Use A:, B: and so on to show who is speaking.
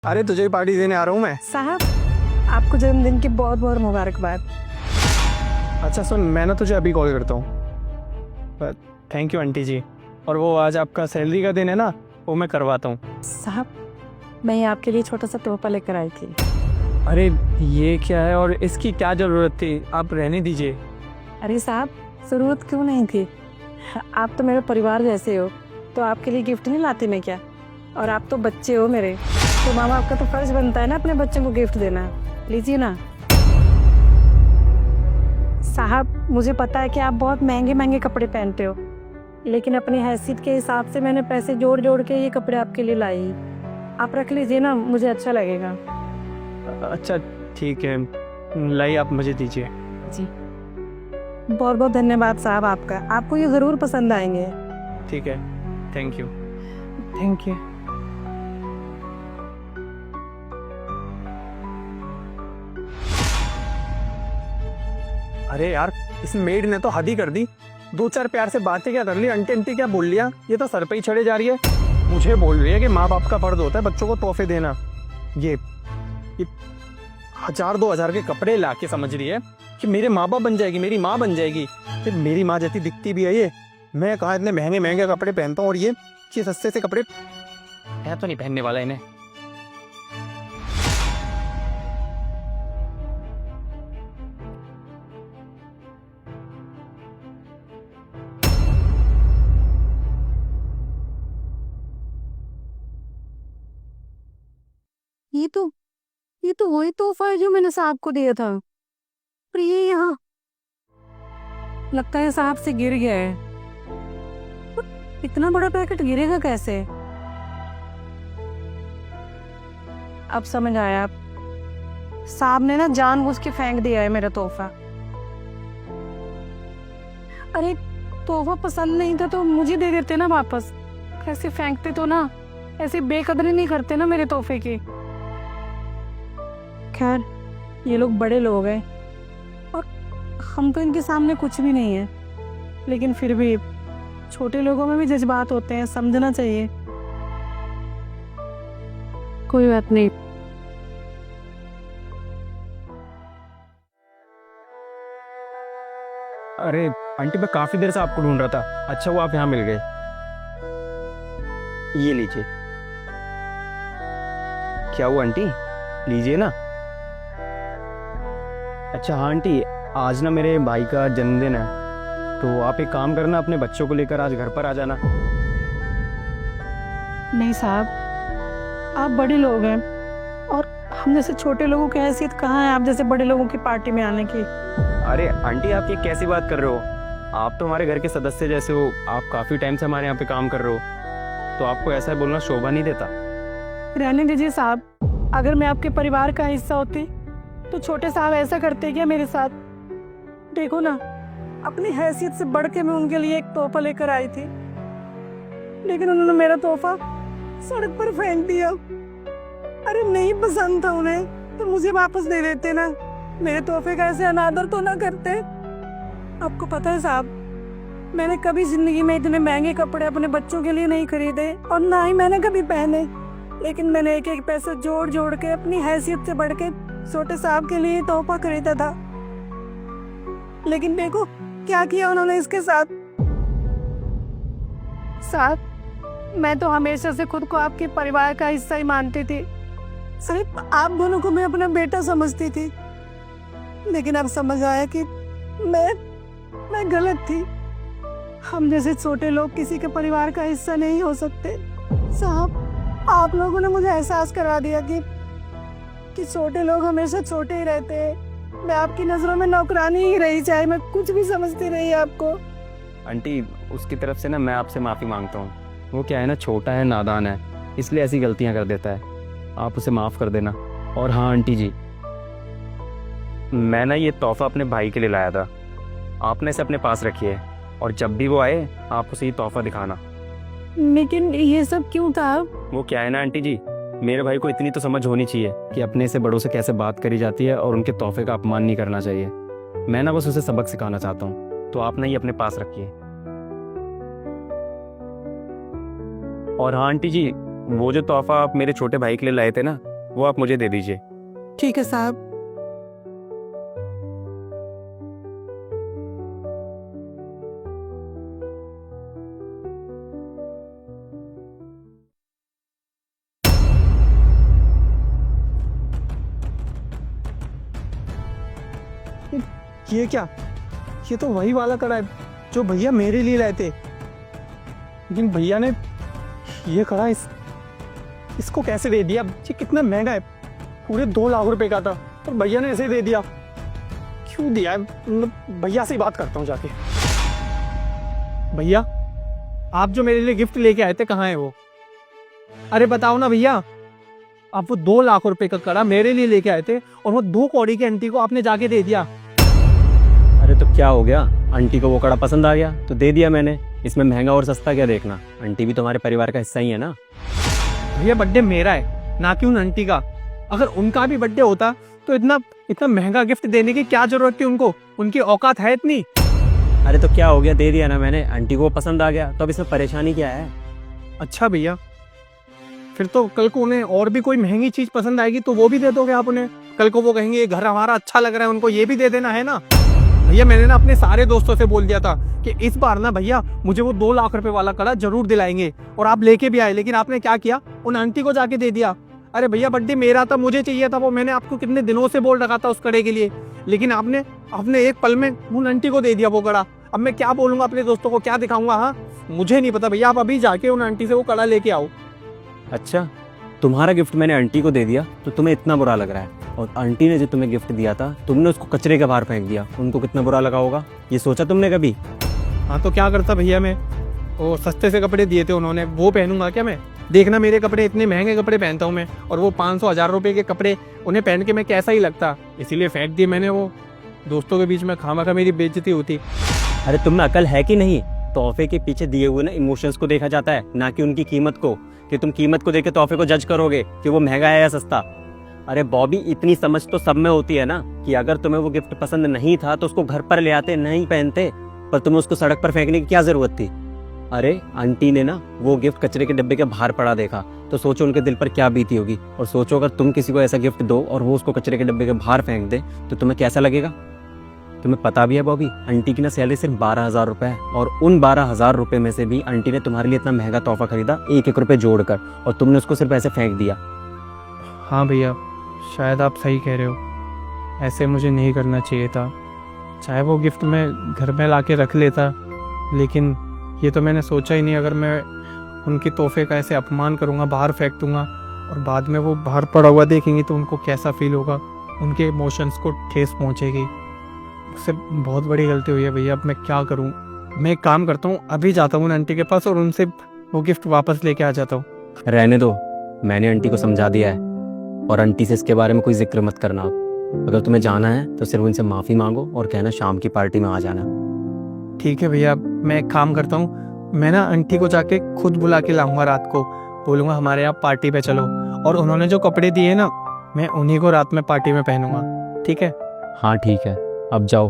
A: अरे तुझे ही पार्टी देने आ रहा हूँ मैं।
B: साहब, आपको जन्मदिन की बहुत बहुत मुबारकबाद।
A: अच्छा सुन, मैं ना तुझे अभी कॉल करता हूँ। थैंक यू आंटी जी। और वो आज आपका सैलरी का दिन है ना, वो मैं करवाता हूँ।
B: साहब, मैं ये आपके लिए छोटा सा तोहफा लेकर आई थी।
A: अरे ये क्या है और इसकी क्या ज़रूरत थी, आप रहने दीजिए।
B: अरे साहब, ज़रूरत क्यों नहीं थी? आप तो मेरे परिवार जैसे हो, तो आपके लिए गिफ्ट नहीं लाती मैं क्या? और आप तो बच्चे हो मेरे, तो माँ बाप का तो फर्ज बनता है ना अपने बच्चों को गिफ्ट देना। लीजिए ना। साहब, मुझे पता है कि आप बहुत महंगे महंगे कपड़े पहनते हो, लेकिन अपनी हैसियत के हिसाब से मैंने पैसे जोड़ जोड़ के ये कपड़े आपके लिए लाई। आप रख लीजिए ना, मुझे अच्छा लगेगा।
A: अच्छा ठीक है, लाई आप मुझे दीजिए।
B: जी, बहुत बहुत धन्यवाद साहब आपका, आपको ये ज़रूर पसंद आएंगे।
A: ठीक है, थैंक यू।
B: Thank you.
A: अरे यार, इस मेड ने तो हद ही कर दी। दो चार प्यार से बातें क्या कर ली, आंटी आंटी क्या बोल लिया, ये तो सर पे ही चढ़े जा रही है। मुझे बोल रही है कि माँ बाप का फर्ज होता है बच्चों को तोहफे देना। ये 1000-2000 के कपड़े लाके समझ रही है कि मेरे माँ बाप बन जाएगी, मेरी माँ बन जाएगी। फिर मेरी माँ जैसी दिखती भी है ये। मैं कहाँ इतने महंगे महंगे कपड़े पहनता हूँ और ये सस्ते से कपड़े है तो नहीं पहनने वाला इन्हें।
B: ये तो वही तोहफा है जो मैंने साहब को दिया था। पर ये यहाँ लगता है साहब से गिर गया है। पर इतना बड़ा पैकेट गिरेगा कैसे? अब समझ आया, आप साहब ने ना जानबूझ के फेंक दिया है मेरा तोहफा। अरे, तोहफा पसंद नहीं था तो मुझे दे देते ना वापस। ऐसे फेंकते तो ना, ऐसे बेकदरी नहीं करते ना मेरे तोहफे की। खैर, ये लोग बड़े लोग हैं और हम तो इनके सामने कुछ भी नहीं है, लेकिन फिर भी छोटे लोगों में भी जज्बात होते हैं, समझना चाहिए। कोई बात नहीं।
A: अरे आंटी, मैं काफी देर से आपको ढूंढ रहा था। अच्छा वो आप यहाँ मिल गए। ये लीजिए। क्या हुआ आंटी, लीजिए ना। अच्छा हाँ आंटी, आज ना मेरे भाई का जन्मदिन है, तो आप एक काम करना, अपने बच्चों को लेकर आज घर पर आ जाना।
B: नहीं साहब, आप बड़े लोग हैं और हम जैसे छोटे लोगों की हैसियत कहाँ है आप जैसे बड़े लोगों की पार्टी में आने की।
A: अरे आंटी, आप ये कैसी बात कर रहे हो? आप तो हमारे घर के सदस्य जैसे हो, आप काफी टाइम से हमारे यहाँ पे काम कर रहे हो, तो आपको ऐसा बोलना शोभा नहीं देता।
B: रहने दीजिए साहब, अगर मैं आपके परिवार का हिस्सा होती तो छोटे साहब ऐसा करते क्या मेरे साथ? देखो ना, अपनी हैसियत से बढ़ के मैं उनके लिए एक तोहफा लेकर आई थी, लेकिन उन्होंने मेरा तोहफा सड़क पर फेंक दिया। अरे नहीं पसंद था उन्हें तो मुझे वापस दे देते ना, मेरे तोहफे का ऐसे अनादर तो ना करते। आपको पता है साहब, मैंने कभी जिंदगी में इतने महंगे कपड़े अपने बच्चों के लिए नहीं खरीदे और ना ही मैंने कभी पहने, लेकिन मैंने एक एक पैसे जोड़ जोड़ के अपनी हैसियत से बढ़ के छोटे साहब के लिए तोहफा खरीदा था। लेकिन देखो क्या किया उन्होंने इसके साथ। साहब, मैं तो हमेशा से खुद को आपके परिवार का हिस्सा ही मानती थी, सिर्फ आप दोनों को मैं अपना बेटा समझती थी, लेकिन अब समझ आया कि मैं गलत थी। हम जैसे छोटे लोग किसी के परिवार का हिस्सा नहीं हो सकते। साहब, आप लोगों ने मुझे एहसास करा दिया कि छोटे लोग हमेशा छोटे ही रहते हैं। मैं आपकी नजरों में नौकरानी ही रही, चाहे मैं कुछ भी समझती रही आपको।
A: आंटी, उसकी तरफ से ना मैं आपसे माफ़ी मांगता हूँ। वो क्या है ना, छोटा है, नादान है, इसलिए ऐसी गलतियाँ कर देता है। आप उसे माफ़ कर देना। और हाँ आंटी जी, मैं ना ये तोहफा अपने भाई के लिए लाया था, आपने इसे अपने पास रखिए और जब भी वो आए आप उसे ये तोहफा दिखाना।
B: लेकिन ये सब क्यों था?
A: वो क्या है ना आंटी जी, मेरे भाई को इतनी तो समझ होनी चाहिए कि अपने से बड़ों से कैसे बात करी जाती है और उनके तोहफे का अपमान नहीं करना चाहिए। मैं ना बस उसे सबक सिखाना चाहता हूँ, तो आप ना ये अपने पास रखिए। और हाँ आंटी जी, वो जो तोहफा आप मेरे छोटे भाई के लिए लाए थे ना,
C: वो आप मुझे दे दीजिए।
B: ठीक है साहब।
A: ये क्या, ये तो वही वाला कड़ा है जो भैया मेरे लिए लाए थे। लेकिन भैया ने ये कड़ा इसको कैसे दे दिया? ये कितना महंगा है, पूरे 2 लाख रुपए का था और भैया ने ऐसे दे दिया। क्यों दिया है? मतलब भैया से ही बात करता हूँ जाके। भैया, आप जो मेरे लिए गिफ्ट लेके आए थे, कहाँ है वो? अरे बताओ ना भैया, आप वो 2 लाख रुपए का कड़ा मेरे लिए लेके आए थे और वो 2 कौड़ी की आंटी को आपने जाके दे दिया।
C: अरे तो क्या हो गया, आंटी को वो कड़ा पसंद आ गया तो दे दिया मैंने। इसमें महंगा और सस्ता क्या देखना, आंटी भी तुम्हारे परिवार का हिस्सा ही है ना।
A: भैया बर्थडे मेरा है, ना कि उन आंटी का। अगर उनका भी बर्थडे होता तो इतना महंगा गिफ्ट देने की क्या जरूरत थी उनको? उनकी औकात है इतनी?
C: अरे तो क्या हो गया, दे दिया ना मैंने, आंटी को वो पसंद आ गया तो अब इसमें परेशानी क्या है।
A: अच्छा भैया, फिर तो कल को उन्हें और भी कोई महंगी चीज पसंद आएगी तो वो भी दे दोगे आप उन्हें? कल को वो कहेंगे ये घर हमारा अच्छा लग रहा है, उनको ये भी दे देना है ना। भैया मैंने ना अपने सारे दोस्तों से बोल दिया था कि इस बार ना भैया मुझे वो 2 लाख रुपए वाला कड़ा जरूर दिलाएंगे, और आप लेके भी आए। लेकिन आपने क्या किया, उन आंटी को जाके दे दिया। अरे भैया बर्थडे मेरा था, मुझे चाहिए था वो, मैंने आपको कितने दिनों से बोल रखा था उस कड़े के लिए, लेकिन आपने एक पल में उन आंटी को दे दिया वो कड़ा। अब मैं क्या बोलूंगा अपने दोस्तों को, क्या दिखाऊंगा? हाँ मुझे नहीं पता भैया, आप अभी जाके उन आंटी से वो कड़ा लेके आओ।
C: अच्छा, तुम्हारा गिफ्ट मैंने आंटी को दे दिया तो तुम्हें इतना बुरा लग रहा है, और आंटी ने जो तुम्हें गिफ्ट दिया था तुमने उसको कचरे के बाहर फेंक दिया, उनको कितना बुरा लगा होगा, ये सोचा तुमने कभी?
A: हाँ तो क्या करता भैया, मैं वो सस्ते से कपड़े दिए थे उन्होंने, वो पहनूंगा क्या मैं? देखना मेरे कपड़े, इतने महंगे कपड़े पहनता हूँ मैं, और वो 500-1000 रुपए के कपड़े उन्हें पहन के मैं कैसा ही लगता, इसीलिए फेंक दिए मैंने वो। दोस्तों के बीच में खामखा मेरी बेइज्जती होती।
C: अरे तुम में अकल है कि नहीं? तोहफे के पीछे दिए हुए ना इमोशंस को देखा जाता है, ना कि उनकी कीमत को, कि तुम कीमत को देख के तोहफे को जज करोगे कि वो महंगा है या सस्ता। अरे बॉबी, इतनी समझ तो सब में होती है ना कि अगर तुम्हें वो गिफ्ट पसंद नहीं था तो उसको घर पर ले आते, नहीं पहनते, पर तुम्हें उसको सड़क पर फेंकने की क्या जरूरत थी? अरे आंटी ने ना वो गिफ्ट कचरे के डब्बे के बाहर पड़ा देखा तो सोचो उनके दिल पर क्या बीती होगी, और सोचो अगर तुम किसी को ऐसा गिफ्ट दो और वो उसको कचरे के डब्बे के बाहर फेंक दे तो तुम्हें कैसा लगेगा? तुम्हें पता भी है बॉबी, आंटी की ना सैलरी सिर्फ 12,000 रुपए है, और उन 12,000 रुपए में से भी आंटी ने तुम्हारे लिए इतना महंगा तोहफा खरीदा 1-1 रुपए जोड़कर, और तुमने उसको सिर्फ ऐसे फेंक दिया।
A: हाँ भैया, शायद आप सही कह रहे हो, ऐसे मुझे नहीं करना चाहिए था। चाहे वो गिफ्ट मैं घर में ला के रख लेता, लेकिन ये तो मैंने सोचा ही नहीं, अगर मैं उनके तोहफे का ऐसे अपमान करूँगा, बाहर फेंक दूँगा, और बाद में वो बाहर पड़ा हुआ देखेंगे तो उनको कैसा फील होगा, उनके इमोशंस को ठेस पहुँचेगी। उससे बहुत बड़ी गलती हुई है भैया, अब मैं क्या करूँ? मैं एक काम करता हूँ, अभी जाता हूँ आंटी के पास और उनसे वो गिफ्ट वापस लेके आ जाता हूँ।
C: रहने दो, मैंने आंटी को समझा दिया है, और आंटी से इसके बारे में कोई जिक्र मत करना। अगर तुम्हें जाना है तो सिर्फ उनसे माफ़ी मांगो और कहना शाम की पार्टी में आ जाना।
A: ठीक है भैया, मैं एक काम करता हूँ, मैं ना आंटी को जाके खुद बुला के लाऊंगा, रात को बोलूँगा हमारे यहाँ पार्टी पे चलो, और उन्होंने जो कपड़े दिए ना मैं उन्हीं को रात में पार्टी में पहनूंगा। ठीक है?
C: हाँ ठीक है, अब जाओ।